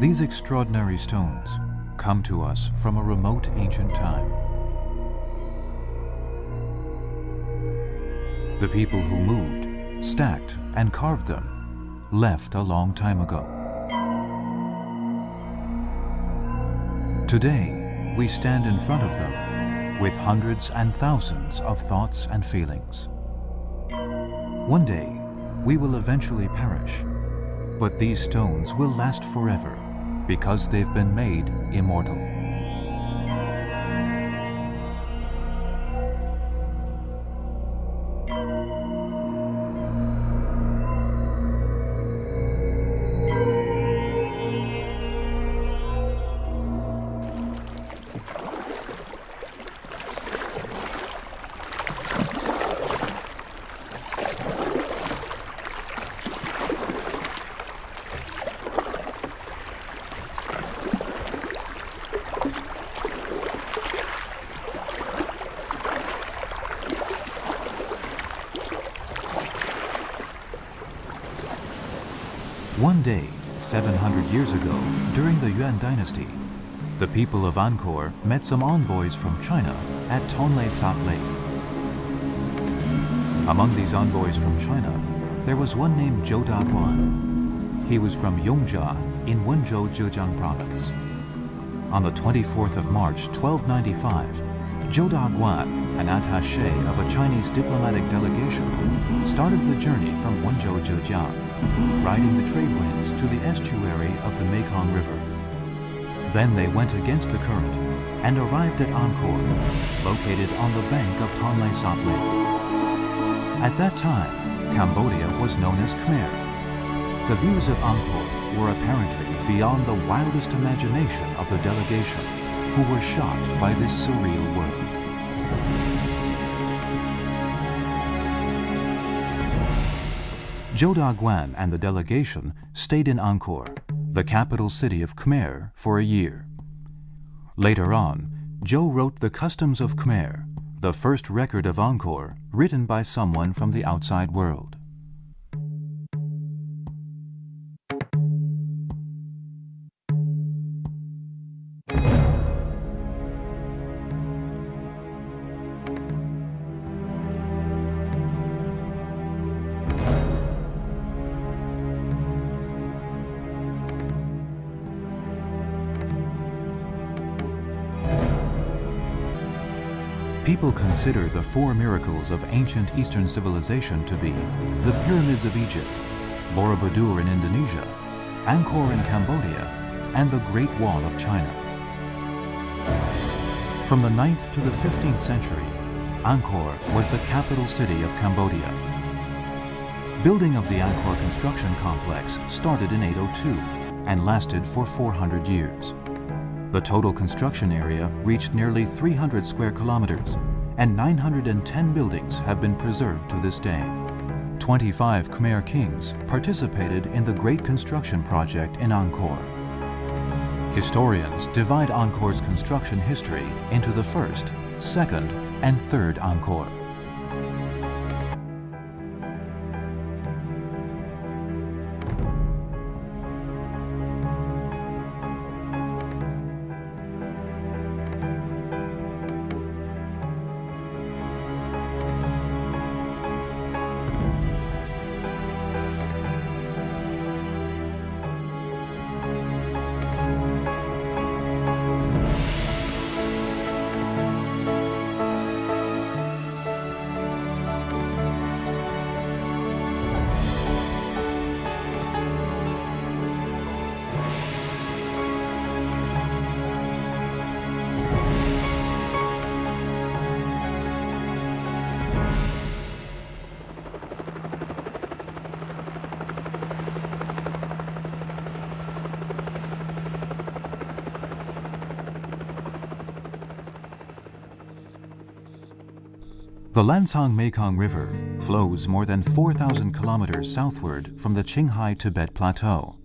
These extraordinary stones come to us from a remote ancient time. The people who moved, stacked, and carved them left a long time ago. Today, we stand in front of them with hundreds and thousands of thoughts and feelings. One day, we will eventually perish, but these stones will last forever because they've been made immortal. One day, 700 years ago, during the Yuan dynasty, the people of Angkor met some envoys from China at Tonle Sap Lake. Among these envoys from China, there was one named Zhou Daguan. He was from Yongjia in Wenzhou, Zhejiang province. On the 24th of March, 1295, Zhou Daguan, an attaché of a Chinese diplomatic delegation, started the journey from Wenzhou, Zhejiang, riding the trade winds to the estuary of the Mekong River. Then they went against the current and arrived at Angkor, located on the bank of Tonle Sap Lake. At that time, Cambodia was known as Khmer. The views of Angkor were apparently beyond the wildest imagination of the delegation, who were shocked by this surreal world. Zhou Daguan and the delegation stayed in Angkor, the capital city of Khmer, for a year. Later on, Zhou wrote The Customs of Khmer, the first record of Angkor written by someone from the outside world. People consider the four miracles of ancient Eastern civilization to be the Pyramids of Egypt, Borobudur in Indonesia, Angkor in Cambodia, and the Great Wall of China. From the 9th to the 15th century, Angkor was the capital city of Cambodia. Building of the Angkor construction complex started in 802 and lasted for 400 years. The total construction area reached nearly 300 square kilometers, and 910 buildings have been preserved to this day. 25 Khmer kings participated in the great construction project in Angkor. Historians divide Angkor's construction history into the first, second, and third Angkor. The Lancang-Mekong River flows more than 4,000 kilometers southward from the Qinghai-Tibet Plateau.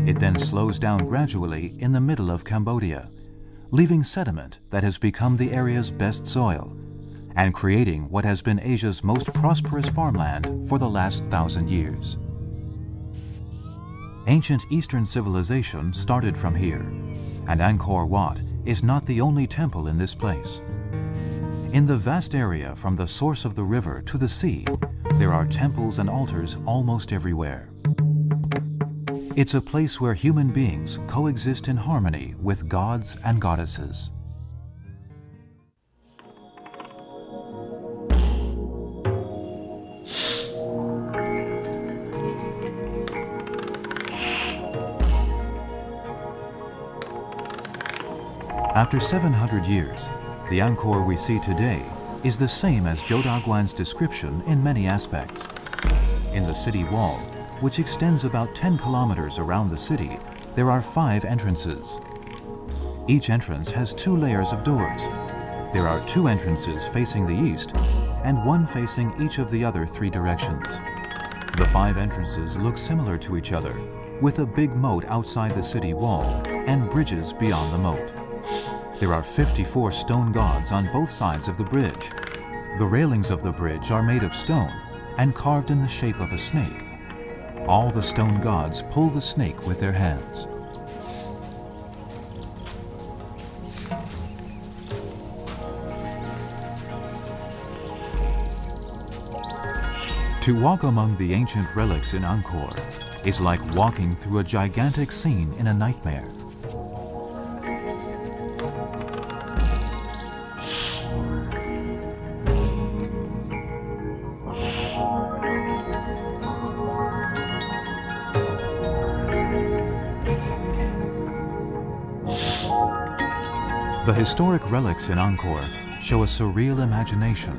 It then slows down gradually in the middle of Cambodia, leaving sediment that has become the area's best soil, and creating what has been Asia's most prosperous farmland for the last 1,000 years. Ancient Eastern civilization started from here, and Angkor Wat is not the only temple in this place. In the vast area from the source of the river to the sea, there are temples and altars almost everywhere. It's a place where human beings coexist in harmony with gods and goddesses. After 700 years, the Angkor we see today is the same as Jodaguan's description in many aspects. In the city wall, which extends about 10 kilometers around the city, there are 5 entrances. Each entrance has 2 layers of doors. There are 2 entrances facing the east and 1 facing each of the other 3 directions. The 5 entrances look similar to each other, with a big moat outside the city wall and bridges beyond the moat. There are 54 stone gods on both sides of the bridge. The railings of the bridge are made of stone and carved in the shape of a snake. All the stone gods pull the snake with their hands. To walk among the ancient relics in Angkor is like walking through a gigantic scene in a nightmare. The historic relics in Angkor show a surreal imagination,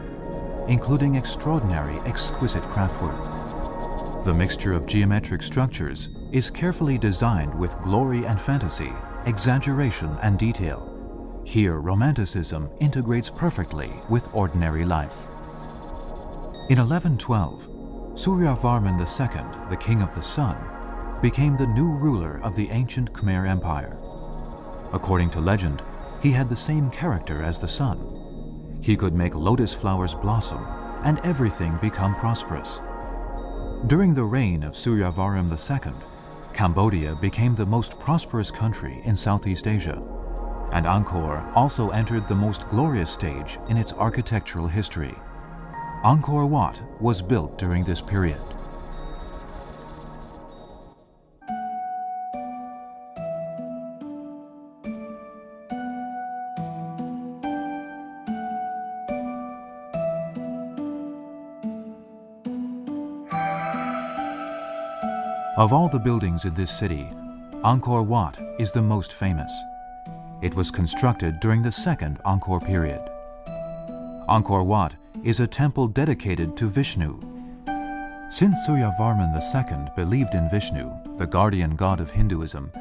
including extraordinary, exquisite craftwork. The mixture of geometric structures is carefully designed with glory and fantasy, exaggeration and detail. Here, romanticism integrates perfectly with ordinary life. In 1112, Suryavarman II, the king of the sun, became the new ruler of the ancient Khmer Empire. According to legend, he had the same character as the sun. He could make lotus flowers blossom and everything become prosperous. During the reign of Suryavarman II, Cambodia became the most prosperous country in Southeast Asia, and Angkor also entered the most glorious stage in its architectural history. Angkor Wat was built during this period. Of all the buildings in this city, Angkor Wat is the most famous. It was constructed during the second Angkor period. Angkor Wat is a temple dedicated to Vishnu. Since Suryavarman II believed in Vishnu, the guardian god of Hinduism,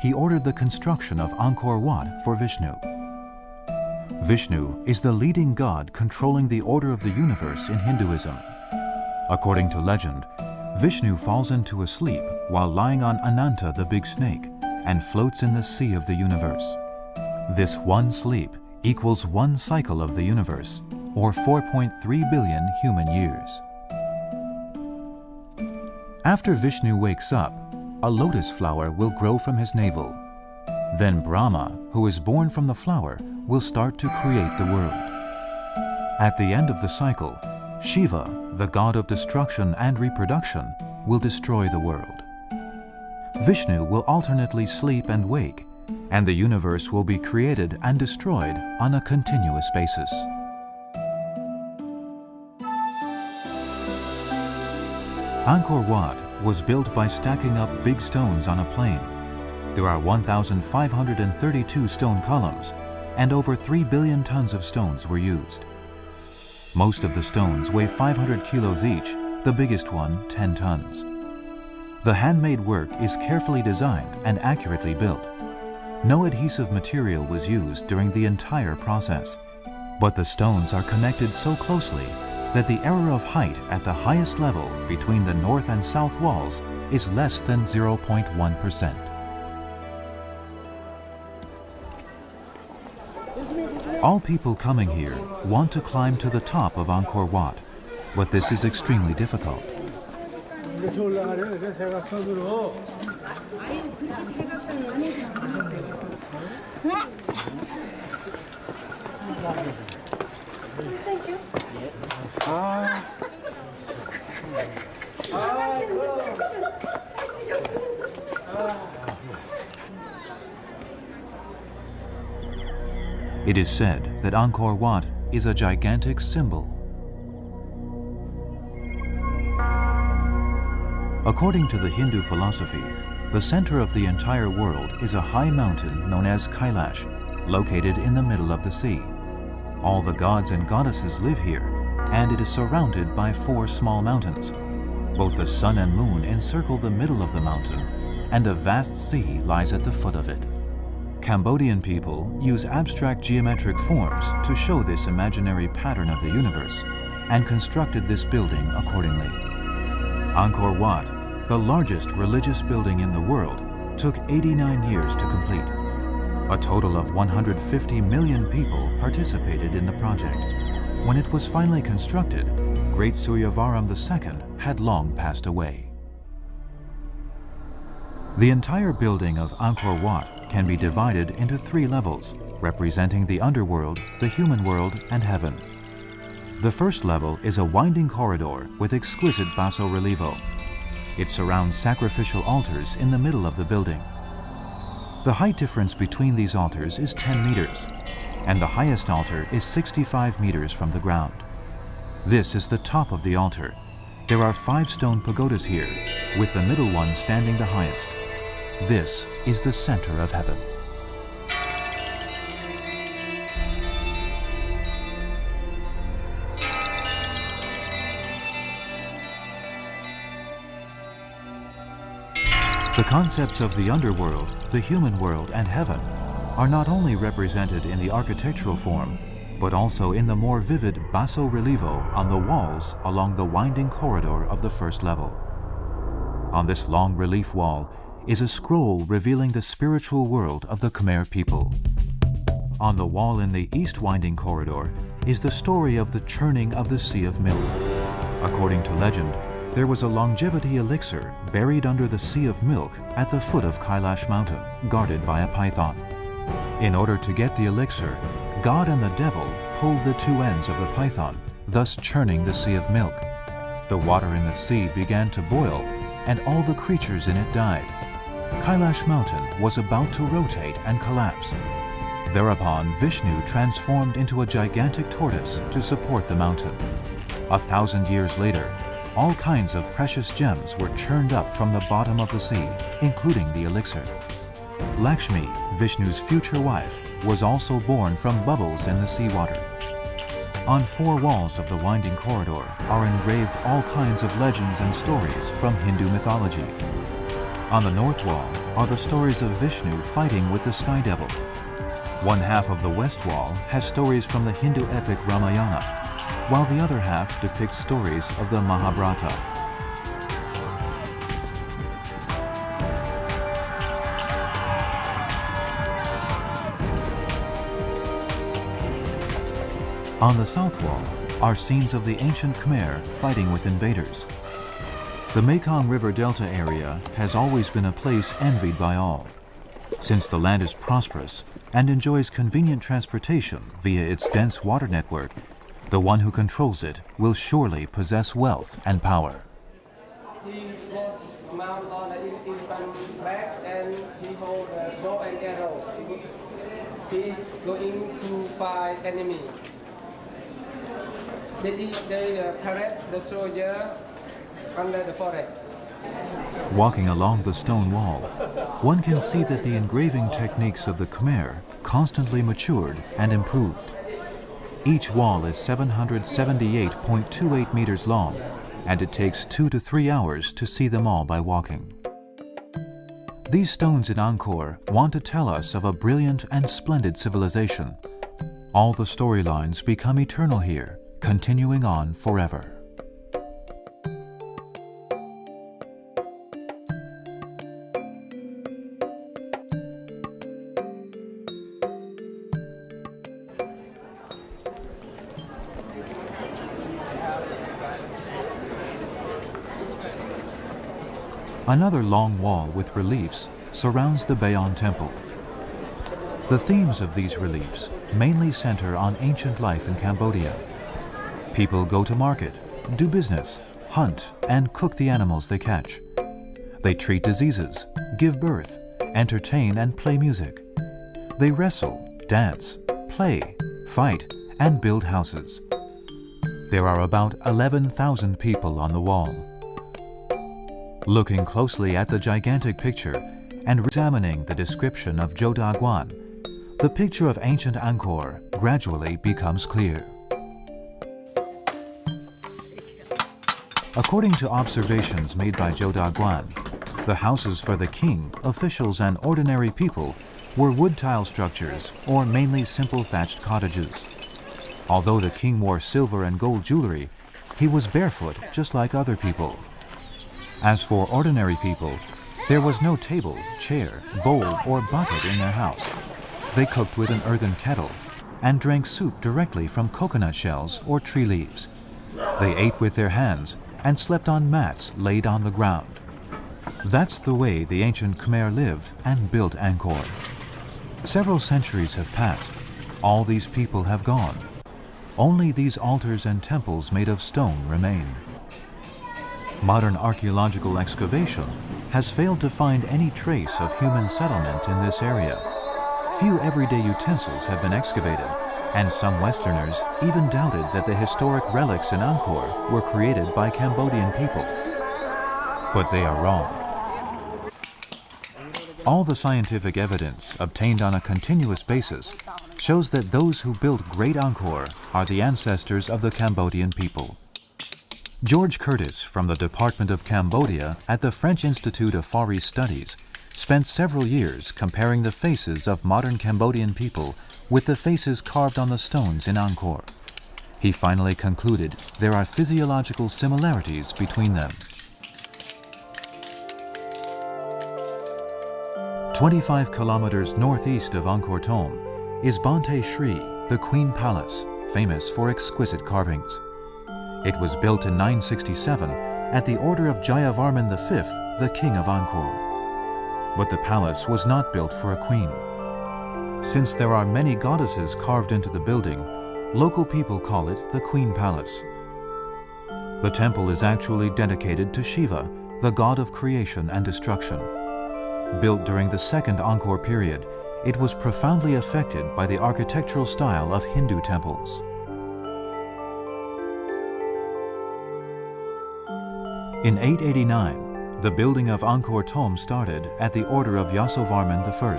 he ordered the construction of Angkor Wat for Vishnu. Vishnu is the leading god controlling the order of the universe in Hinduism. According to legend, Vishnu falls into a sleep while lying on Ananta the big snake and floats in the sea of the universe. This one sleep equals one cycle of the universe, or 4.3 billion human years. After Vishnu wakes up, a lotus flower will grow from his navel. Then Brahma, who is born from the flower, will start to create the world. At the end of the cycle, Shiva, the god of destruction and reproduction, will destroy the world. Vishnu will alternately sleep and wake, and the universe will be created and destroyed on a continuous basis. Angkor Wat was built by stacking up big stones on a plain. There are 1,532 stone columns, and over 3 billion tons of stones were used. Most of the stones weigh 500 kilos each, the biggest one 10 tons. The handmade work is carefully designed and accurately built. No adhesive material was used during the entire process, but the stones are connected so closely that the error of height at the highest level between the north and south walls is less than 0.1%. All people coming here want to climb to the top of Angkor Wat, but this is extremely difficult. 이렇게 올라가려면 이렇게 대각선으로. 아. It is said that Angkor Wat is a gigantic symbol. According to the Hindu philosophy, the center of the entire world is a high mountain known as Kailash, located in the middle of the sea. All the gods and goddesses live here, and it is surrounded by 4 small mountains. Both the sun and moon encircle the middle of the mountain, and a vast sea lies at the foot of it. Cambodian people use abstract geometric forms to show this imaginary pattern of the universe, and constructed this building accordingly. Angkor Wat, the largest religious building in the world, took 89 years to complete. A total of 150 million people participated in the project. When it was finally constructed, Great Suryavaram II had long passed away. The entire building of Angkor Wat can be divided into 3 levels, representing the underworld, the human world, and heaven. The first level is a winding corridor with exquisite basso-relievo. It surrounds sacrificial altars in the middle of the building. The height difference between these altars is 10 meters, and the highest altar is 65 meters from the ground. This is the top of the altar. There are 5 stone pagodas here, with the middle one standing the highest. This is the center of heaven. The concepts of the underworld, the human world, and heaven are not only represented in the architectural form, but also in the more vivid basso-relievo on the walls along the winding corridor of the first level. On this long relief wall is a scroll revealing the spiritual world of the Khmer people. On the wall in the east winding corridor is the story of the churning of the Sea of Milk. According to legend, there was a longevity elixir buried under the Sea of Milk at the foot of Kailash Mountain, guarded by a python. In order to get the elixir, God and the devil pulled the 2 ends of the python, thus churning the Sea of Milk. The water in the sea began to boil, and all the creatures in it died. Kailash Mountain was about to rotate and collapse. Thereupon, Vishnu transformed into a gigantic tortoise to support the mountain. 1,000 years later, all kinds of precious gems were churned up from the bottom of the sea, including the elixir. Lakshmi, Vishnu's future wife, was also born from bubbles in the seawater. On 4 walls of the winding corridor are engraved all kinds of legends and stories from Hindu mythology. On the north wall are the stories of Vishnu fighting with the Sky Devil. One half of the west wall has stories from the Hindu epic Ramayana, while the other half depicts stories of the Mahabharata. On the south wall are scenes of the ancient Khmer fighting with invaders. The Mekong River Delta area has always been a place envied by all. Since the land is prosperous and enjoys convenient transportation via its dense water network, the one who controls it will surely possess wealth and power. He was mounted on an elephant back and he holds a bow and arrow. He is going to fight enemy. They parade the soldier under the forest. Walking along the stone wall, one can see that the engraving techniques of the Khmer constantly matured and improved. Each wall is 778.28 meters long, and it takes 2 to 3 hours to see them all by walking. These stones in Angkor want to tell us of a brilliant and splendid civilization. All the storylines become eternal here, continuing on forever. Another long wall with reliefs surrounds the Bayon Temple. The themes of these reliefs mainly center on ancient life in Cambodia. People go to market, do business, hunt, and cook the animals they catch. They treat diseases, give birth, entertain and play music. They wrestle, dance, play, fight, and build houses. There are about 11,000 people on the wall. Looking closely at the gigantic picture and examining the description of Joda Guan, the picture of ancient Angkor gradually becomes clear. According to observations made by Joda Guan, the houses for the king, officials, and ordinary people were wood tile structures or mainly simple thatched cottages. Although the king wore silver and gold jewelry, he was barefoot just like other people. As for ordinary people, there was no table, chair, bowl, or bucket in their house. They cooked with an earthen kettle and drank soup directly from coconut shells or tree leaves. They ate with their hands and slept on mats laid on the ground. That's the way the ancient Khmer lived and built Angkor. Several centuries have passed. All these people have gone. Only these altars and temples made of stone remain. Modern archaeological excavation has failed to find any trace of human settlement in this area. Few everyday utensils have been excavated, and some Westerners even doubted that the historic relics in Angkor were created by Cambodian people. But they are wrong. All the scientific evidence obtained on a continuous basis shows that those who built Great Angkor are the ancestors of the Cambodian people. George Curtis from the Department of Cambodia at the French Institute of Far East Studies spent several years comparing the faces of modern Cambodian people with the faces carved on the stones in Angkor. He finally concluded there are physiological similarities between them. 25 kilometers northeast of Angkor Thom is Bante Shri, the Queen Palace, famous for exquisite carvings. It was built in 967 at the order of Jayavarman V, the king of Angkor. But the palace was not built for a queen. Since there are many goddesses carved into the building, local people call it the Queen Palace. The temple is actually dedicated to Shiva, the god of creation and destruction. Built during the second Angkor period, it was profoundly affected by the architectural style of Hindu temples. In 889, the building of Angkor Thom started at the order of Yasovarman I.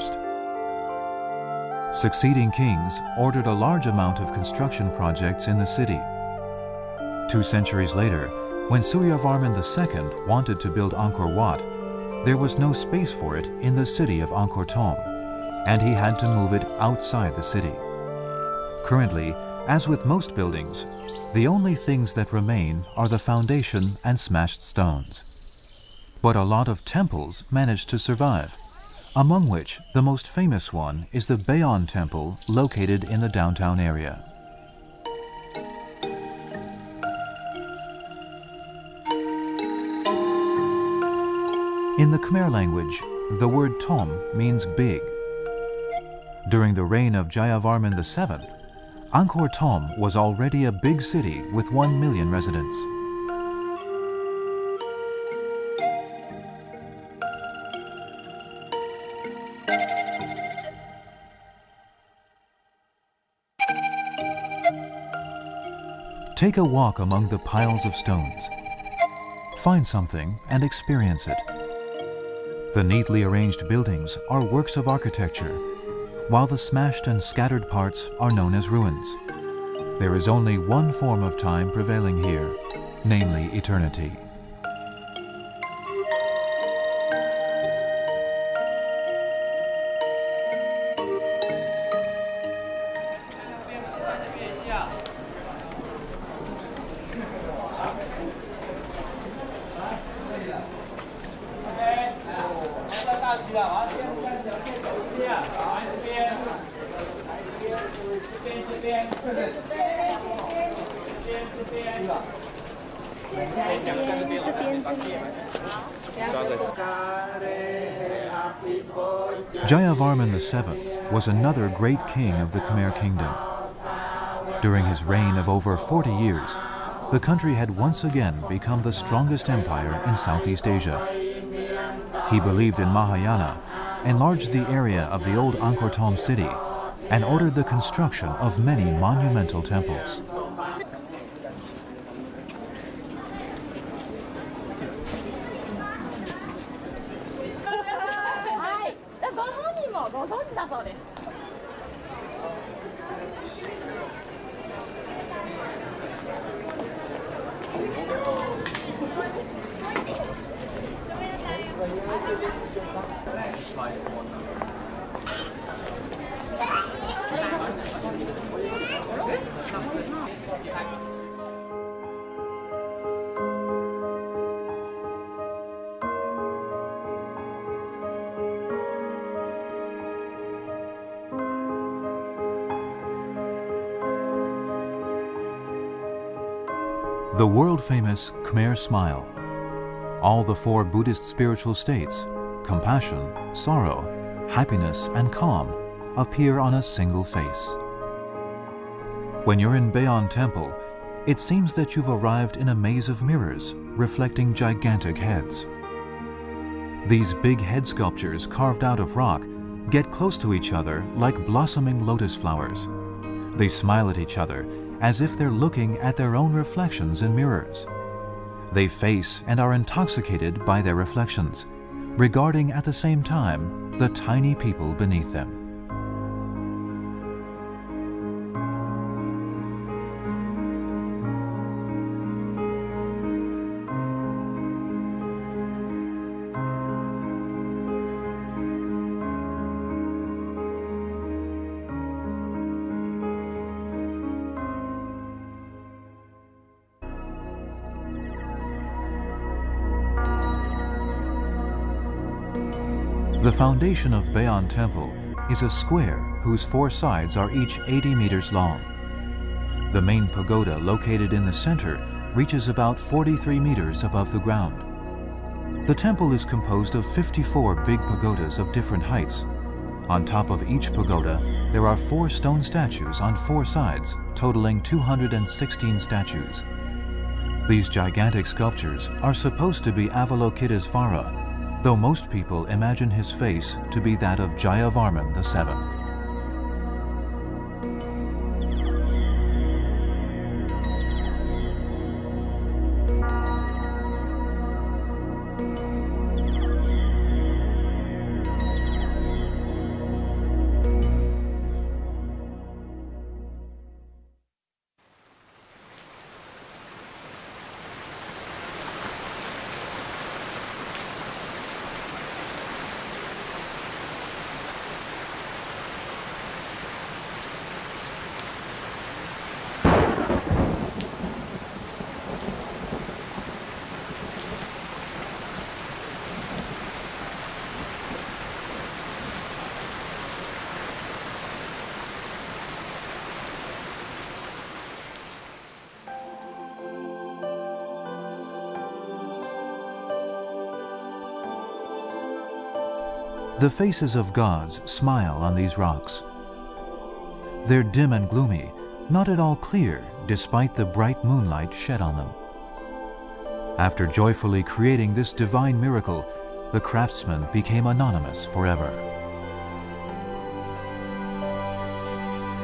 Succeeding kings ordered a large amount of construction projects in the city. 2 centuries later, when Suryavarman II wanted to build Angkor Wat, there was no space for it in the city of Angkor Thom, and he had to move it outside the city. Currently, as with most buildings, the only things that remain are the foundation and smashed stones. But a lot of temples managed to survive, among which the most famous one is the Bayon Temple located in the downtown area. In the Khmer language, the word Thom means big. During the reign of Jayavarman VII, Angkor Thom was already a big city with 1 million residents. Take a walk among the piles of stones. Find something and experience it. The neatly arranged buildings are works of architecture, while the smashed and scattered parts are known as ruins. There is only one form of time prevailing here, namely eternity. Jayavarman VII was another great king of the Khmer Kingdom. During his reign of over 40 years, the country had once again become the strongest empire in Southeast Asia. He believed in Mahayana, enlarged the area of the old Angkor Thom city, and ordered the construction of many monumental temples. The world-famous Khmer Smile. All the 4 Buddhist spiritual states, compassion, sorrow, happiness, and calm, appear on a single face. When you're in Bayon Temple, it seems that you've arrived in a maze of mirrors reflecting gigantic heads. These big head sculptures carved out of rock get close to each other like blossoming lotus flowers. They smile at each other as if they're looking at their own reflections in mirrors. They face and are intoxicated by their reflections, regarding at the same time the tiny people beneath them. The foundation of Bayon Temple is a square whose 4 sides are each 80 meters long. The main pagoda located in the center reaches about 43 meters above the ground. The temple is composed of 54 big pagodas of different heights. On top of each pagoda, there are 4 stone statues on 4 sides, totaling 216 statues. These gigantic sculptures are supposed to be Avalokitesvara, though most people imagine his face to be that of Jayavarman VII. The faces of gods smile on these rocks. They're dim and gloomy, not at all clear despite the bright moonlight shed on them. After joyfully creating this divine miracle, the craftsman became anonymous forever.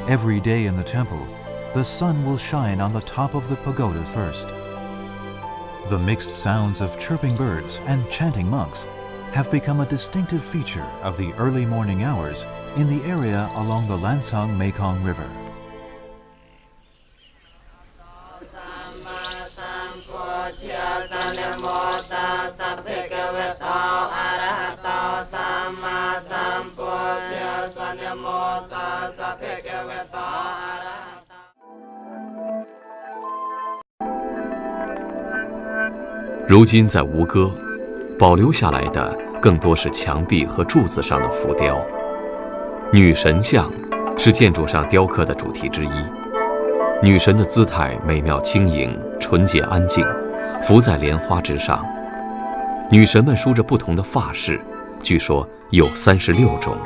Every day in the temple, the sun will shine on the top of the pagoda first. The mixed sounds of chirping birds and chanting monks have become a distinctive feature of the early morning hours in the area along the Lansang-Mekong River.如今在吴哥，保留下来的更多是墙壁和柱子上的浮雕。女神像是建筑上雕刻的主题之一。女神的姿态美妙轻盈、纯洁安静，浮在莲花之上。女神们梳着不同的发饰，据说有36种。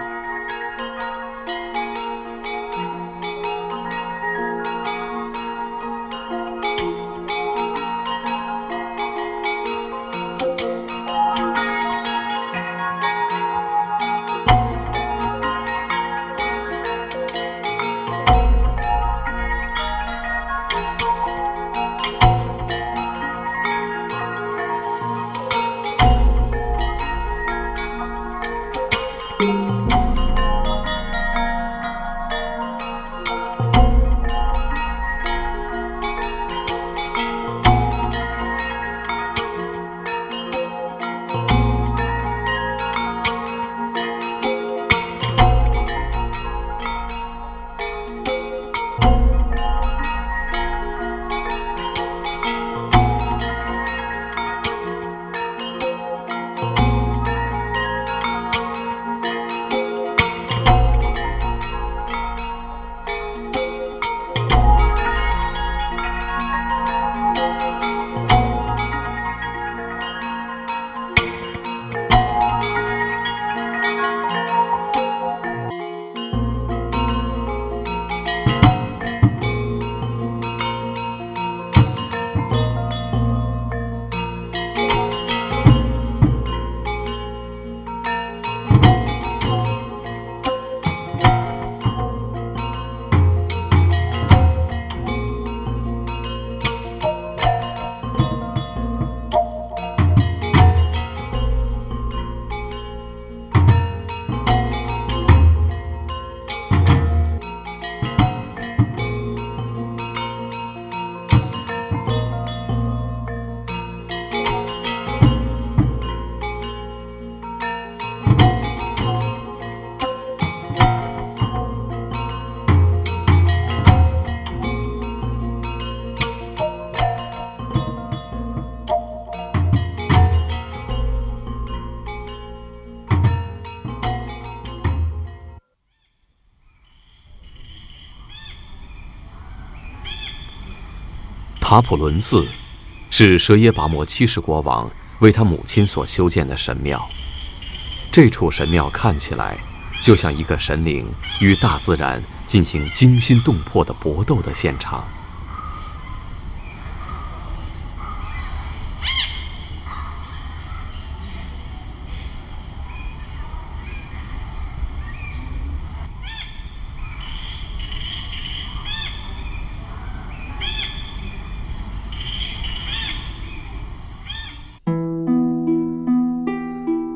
塔普伦寺是舍耶跋摩七世国王为他母亲所修建的神庙。这处神庙看起来就像一个神灵与大自然进行惊心动魄的搏斗的现场。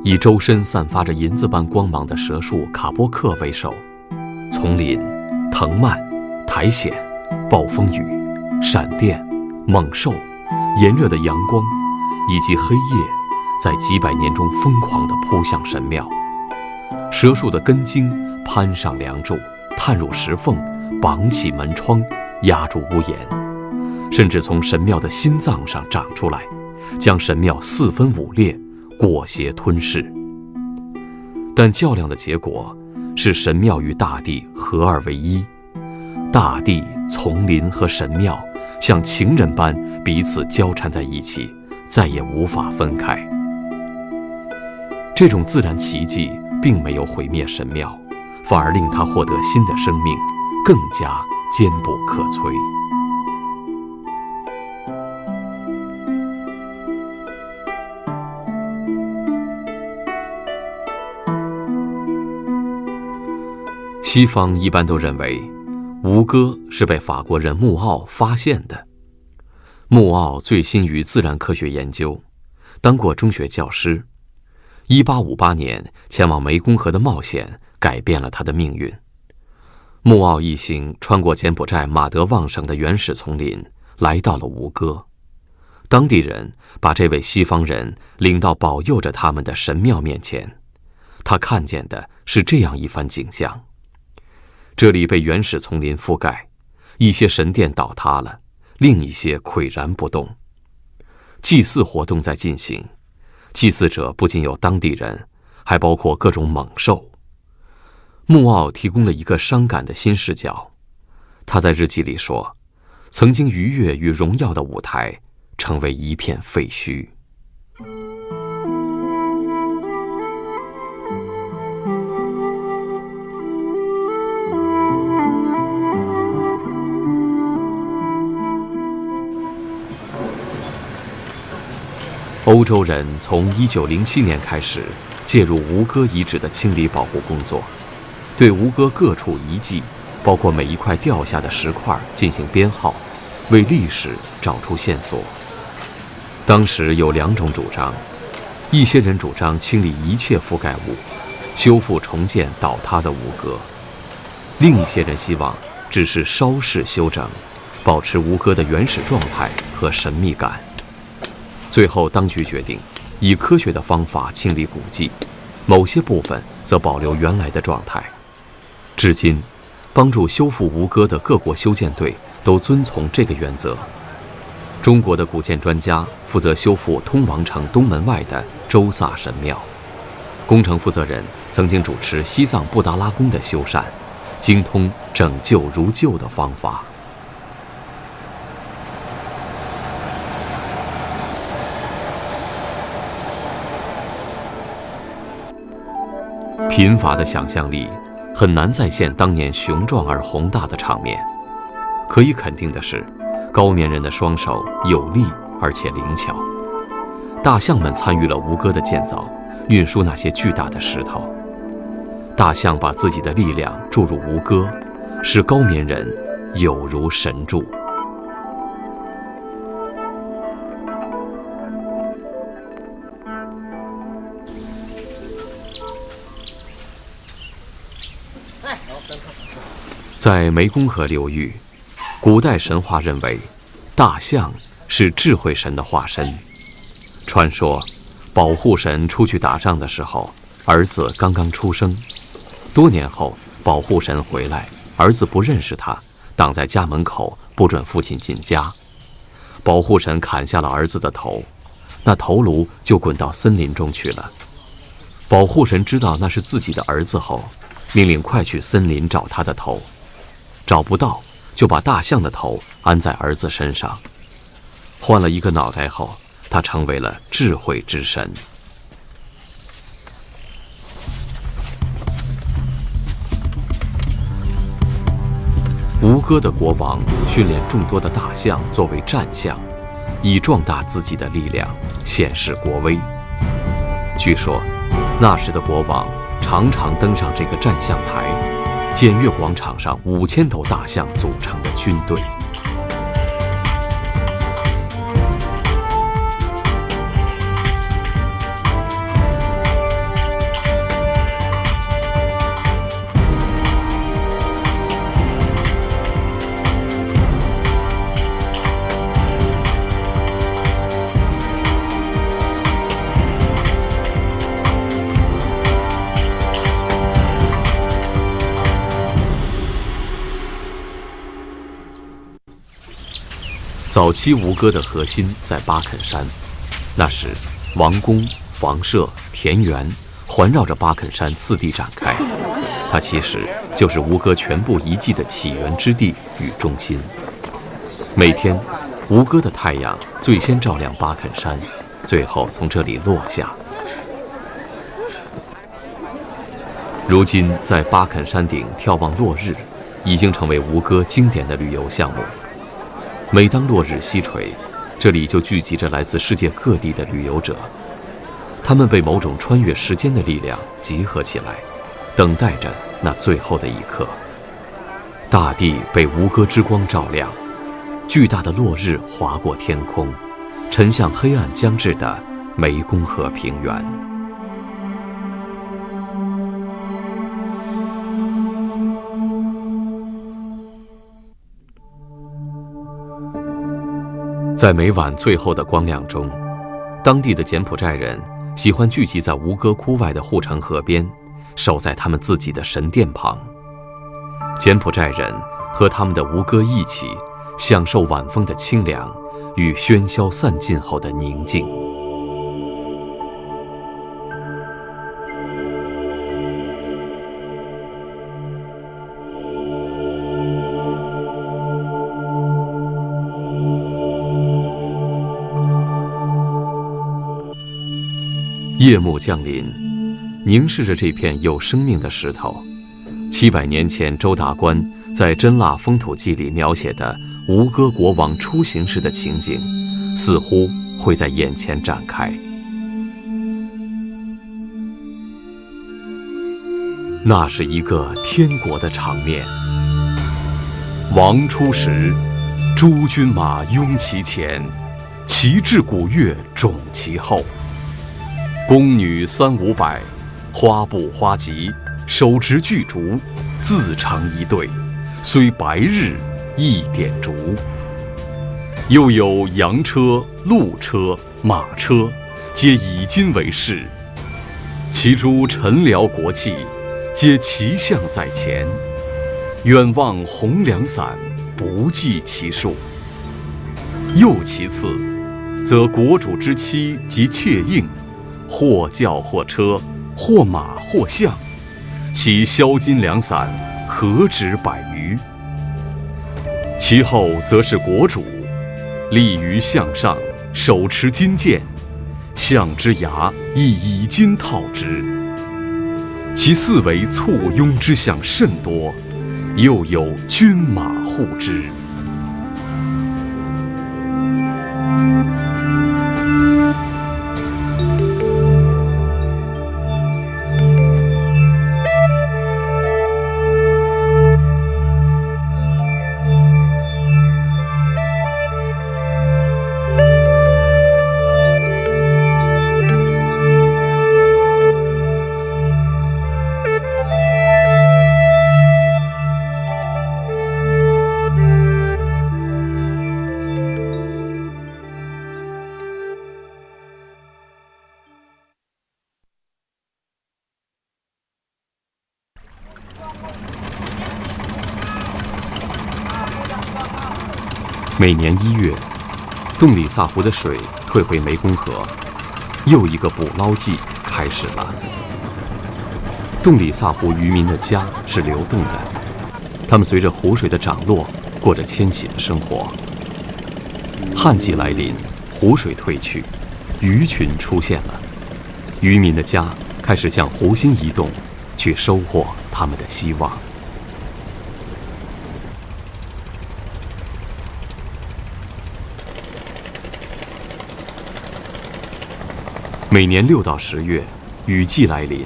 以周身散发着银子般光芒的蛇树卡波克为首，丛林、藤蔓、苔藓、暴风雨、闪电、猛兽、炎热的阳光以及黑夜，在几百年中疯狂地扑向神庙。蛇树的根茎攀上梁柱，探入石缝，绑起门窗，压住屋檐，甚至从神庙的心脏上长出来，将神庙4分5裂，裹挟吞噬。但较量的结果是神庙与大地合二为一，大地、丛林和神庙像情人般彼此交缠在一起，再也无法分开。这种自然奇迹并没有毁灭神庙，反而令它获得新的生命，更加坚不可摧。西方一般都认为吴哥是被法国人穆奥发现的。穆奥醉心于自然科学研究，当过中学教师。1858年前往湄公河的冒险改变了他的命运。穆奥一行穿过柬埔寨马德旺省的原始丛林，来到了吴哥。当地人把这位西方人领到保佑着他们的神庙面前，他看见的是这样一番景象。这里被原始丛林覆盖，一些神殿倒塌了，另一些岿然不动。祭祀活动在进行，祭祀者不仅有当地人，还包括各种猛兽。穆奥提供了一个伤感的新视角。他在日记里说，曾经愉悦与荣耀的舞台成为一片废墟。欧洲人从1907年开始介入吴哥遗址的清理保护工作，对吴哥各处遗迹，包括每一块掉下的石块进行编号，为历史找出线索。当时有2种主张，一些人主张清理一切覆盖物，修复重建倒塌的吴哥；另一些人希望只是稍事修整，保持吴哥的原始状态和神秘感。最后，当局决定以科学的方法清理古迹，某些部分则保留原来的状态。至今，帮助修复吴哥的各国修建队都遵从这个原则。中国的古建专家负责修复通王城东门外的周萨神庙，工程负责人曾经主持西藏布达拉宫的修缮，精通整旧如旧的方法。贫乏的想象力很难再现当年雄壮而宏大的场面。可以肯定的是，高棉人的双手有力而且灵巧。大象们参与了吴哥的建造，运输那些巨大的石头。大象把自己的力量注入吴哥，使高棉人有如神助。在湄公河流域，古代神话认为，大象是智慧神的化身。传说，保护神出去打仗的时候，儿子刚刚出生。多年后，保护神回来，儿子不认识他，挡在家门口，不准父亲进家。保护神砍下了儿子的头，那头颅就滚到森林中去了。保护神知道那是自己的儿子后，命令快去森林找他的头。找不到，就把大象的头安在儿子身上。换了一个脑袋后，他成为了智慧之神。吴哥的国王训练众多的大象作为战象，以壮大自己的力量，显示国威。据说，那时的国王常常登上这个战象台，检阅广场上5000头大象组成的军队。早期吴哥的核心在巴肯山，那时王宫、房舍、田园环绕着巴肯山次第展开，它其实就是吴哥全部遗迹的起源之地与中心。每天，吴哥的太阳最先照亮巴肯山，最后从这里落下。如今，在巴肯山顶眺望落日，已经成为吴哥经典的旅游项目。每当落日西垂，这里就聚集着来自世界各地的旅游者，他们被某种穿越时间的力量集合起来，等待着那最后的一刻。大地被吴哥之光照亮，巨大的落日划过天空，沉向黑暗将至的湄公河平原。在每晚最后的光亮中，当地的柬埔寨人喜欢聚集在吴哥窟外的护城河边，守在他们自己的神殿旁。柬埔寨人和他们的吴哥一起，享受晚风的清凉与喧嚣散尽后的宁静。夜幕降临，凝视着这片有生命的石头，700年前周达观在《真腊风土记》里描写的吴哥国王出行时的情景，似乎会在眼前展开。那是一个天国的场面。王出时，诸军马拥其前，旗帜鼓乐踵其后。宫女300-500，花布花髻，手持巨竹，自成一队，虽白日亦点烛。又有羊车、鹿车、马车，皆以金为饰，其诸臣僚国戚，皆骑象在前。远望红凉伞，不计其数。又其次，则国主之妻及妾应，或轿或车，或马或象，其销金两伞，何止100余。其后则是国主，立于项上，手持金剑，象之牙亦以金套之。其四围簇拥之象甚多，又有军马护之。每年1月，洞里萨湖的水退回湄公河，又一个捕捞季开始了。洞里萨湖渔民的家是流动的，他们随着湖水的涨落，过着迁徙的生活。旱季来临，湖水退去，鱼群出现了，渔民的家开始向湖心移动，去收获他们的希望。每年6到10月，雨季来临，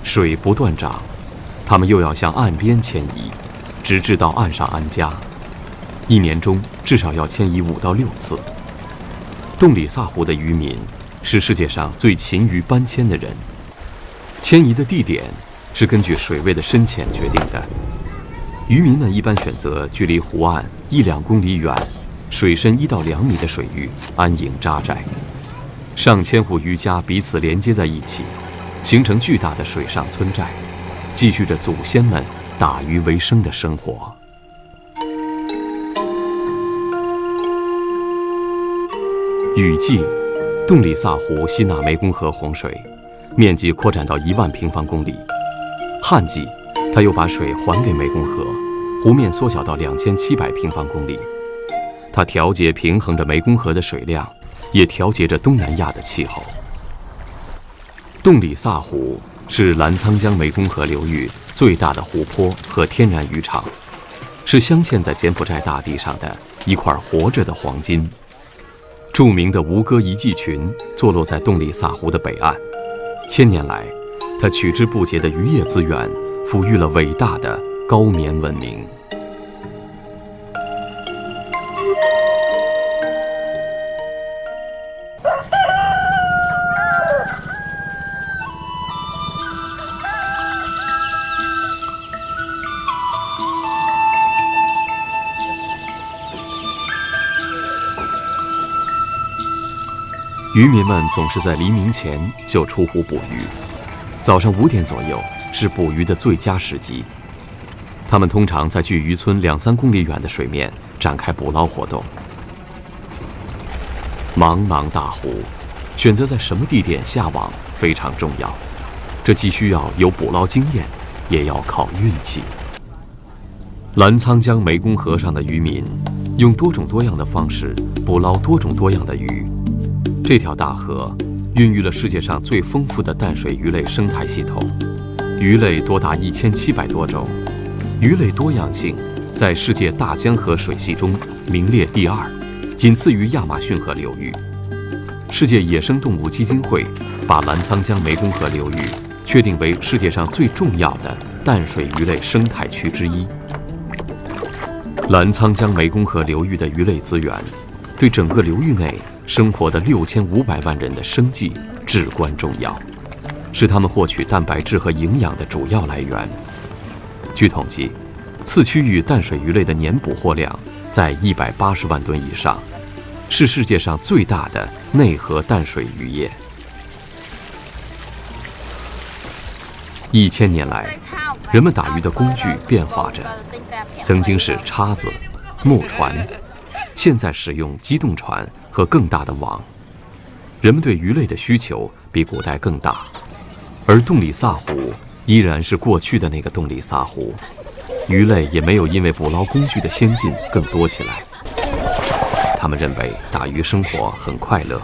水不断涨，他们又要向岸边迁移，直至到岸上安家。1年中至少要迁移5到6次。洞里萨湖的渔民是世界上最勤于搬迁的人。迁移的地点是根据水位的深浅决定的。渔民们一般选择距离湖岸1-2公里远、水深1到2米的水域安营扎寨。上千户渔家彼此连接在一起，形成巨大的水上村寨，继续着祖先们打鱼为生的生活。雨季，洞里萨湖吸纳湄公河洪水，面积扩展到1万平方公里。旱季，它又把水还给湄公河，湖面缩小到2700平方公里。它调节平衡着湄公河的水量，也调节着东南亚的气候。洞里萨湖是澜沧江湄公河流域最大的湖泊和天然渔场，是镶嵌在柬埔寨大地上的一块活着的黄金。著名的吴哥遗迹群坐落在洞里萨湖的北岸，1000年来，它取之不竭的渔业资源，抚育了伟大的高棉文明。渔民们总是在黎明前就出湖捕鱼，早上5点左右是捕鱼的最佳时机。他们通常在距渔村2-3公里远的水面展开捕捞活动。茫茫大湖，选择在什么地点下网非常重要，这既需要有捕捞经验，也要靠运气。澜沧江湄公河上的渔民用多种多样的方式捕捞多种多样的鱼。这条大河孕育了世界上最丰富的淡水鱼类生态系统，鱼类多达1700多种，鱼类多样性在世界大江河水系中名列第2，仅次于亚马逊河流域。世界野生动物基金会把澜沧江湄公河流域确定为世界上最重要的淡水鱼类生态区之一。澜沧江湄公河流域的鱼类资源，对整个流域内生活的6500万人的生计至关重要，是他们获取蛋白质和营养的主要来源。据统计，次区域淡水鱼类的年捕获量在180万吨以上，是世界上最大的内河淡水渔业。1000年来，人们打鱼的工具变化着，曾经是叉子、木船，现在使用机动船和更大的网。人们对鱼类的需求比古代更大，而洞里萨湖依然是过去的那个洞里萨湖，鱼类也没有因为捕捞工具的先进更多起来。他们认为打鱼生活很快乐，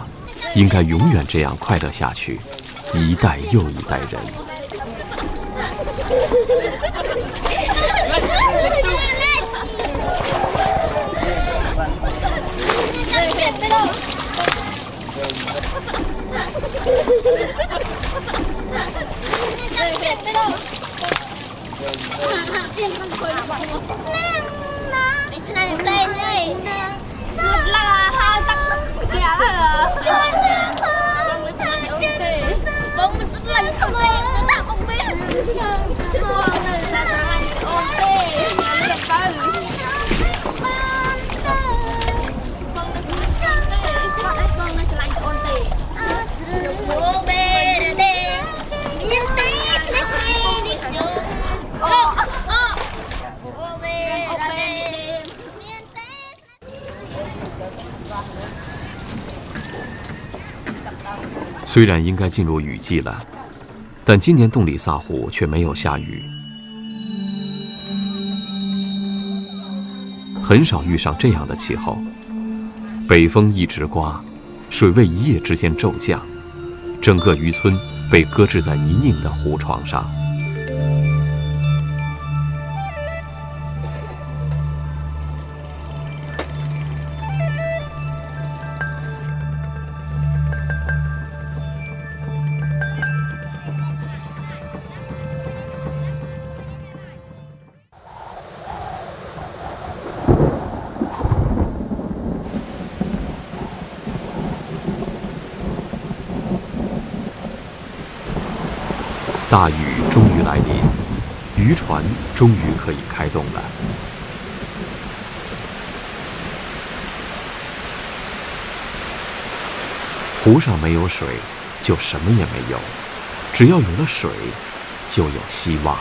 应该永远这样快乐下去，一代又一代人。虽然应该进入雨季了，但今年洞里萨湖却没有下雨，很少遇上这样的气候。北风一直刮，水位一夜之间骤降，整个渔村被搁置在泥泞的湖床上。大雨终于来临，渔船终于可以开动了。湖上没有水，就什么也没有；只要有了水，就有希望。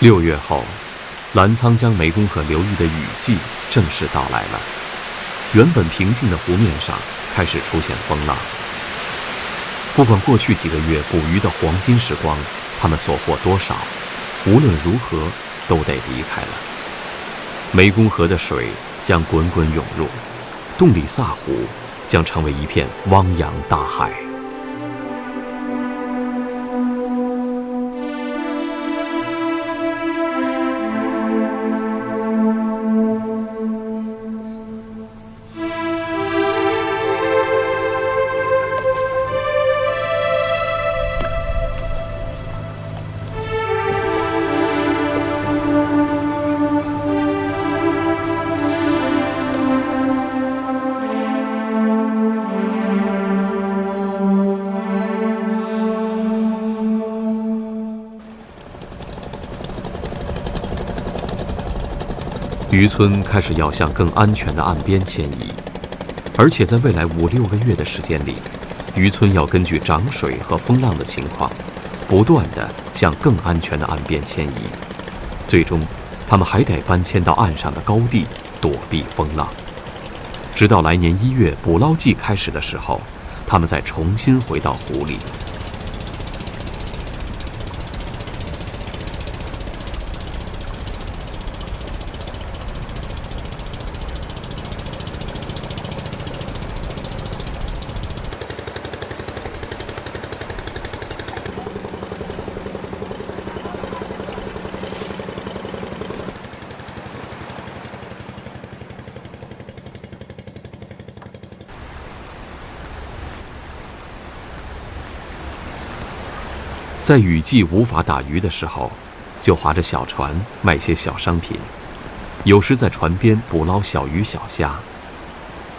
6月后，澜沧江湄公河流域的雨季正式到来了。原本平静的湖面上开始出现风浪。不管过去几个月捕鱼的黄金时光，他们所获多少，无论如何都得离开了。湄公河的水将滚滚涌入，洞里萨湖将成为一片汪洋大海。渔村开始要向更安全的岸边迁移，而且在未来5-6个月的时间里，渔村要根据涨水和风浪的情况，不断地向更安全的岸边迁移。最终，他们还得搬迁到岸上的高地，躲避风浪。直到来年1月捕捞季开始的时候，他们再重新回到湖里。在雨季无法打鱼的时候，就划着小船卖些小商品，有时在船边捕捞小鱼小虾。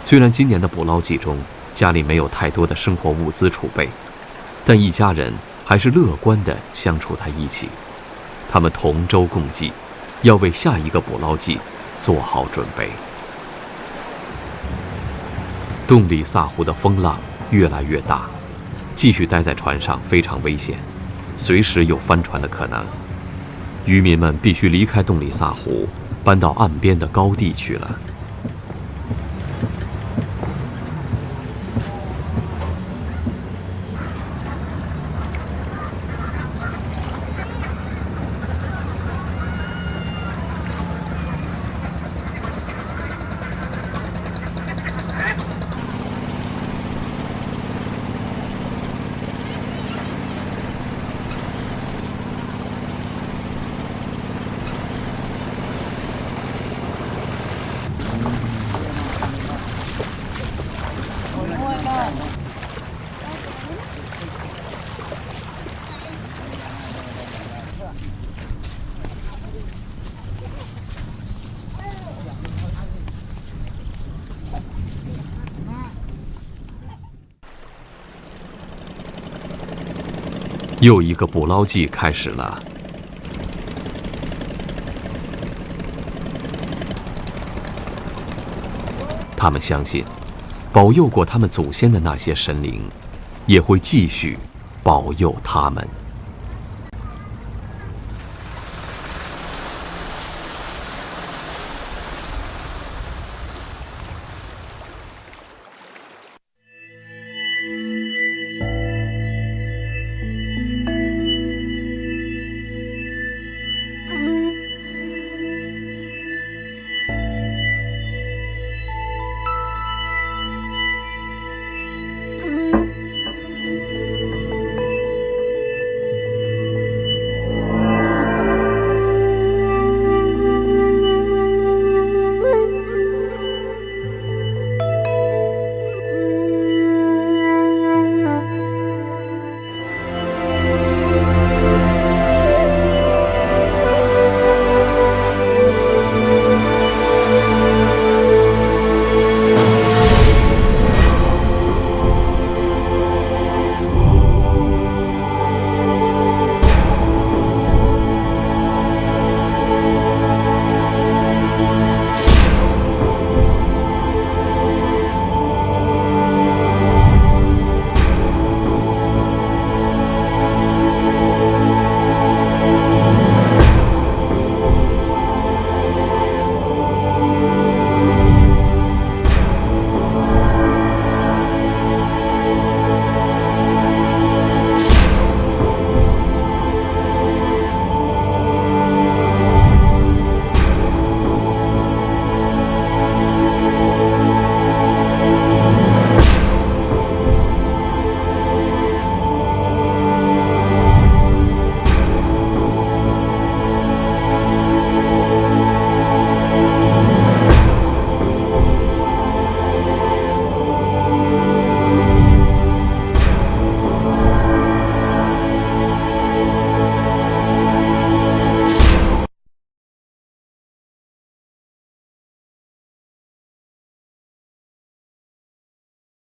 虽然今年的捕捞季中家里没有太多的生活物资储备，但一家人还是乐观地相处在一起。他们同舟共济，要为下一个捕捞季做好准备。洞里萨湖的风浪越来越大，继续待在船上非常危险，随时有翻船的可能。渔民们必须离开洞里萨湖，搬到岸边的高地去了。又一个捕捞季开始了。他们相信，保佑过他们祖先的那些神灵，也会继续保佑他们。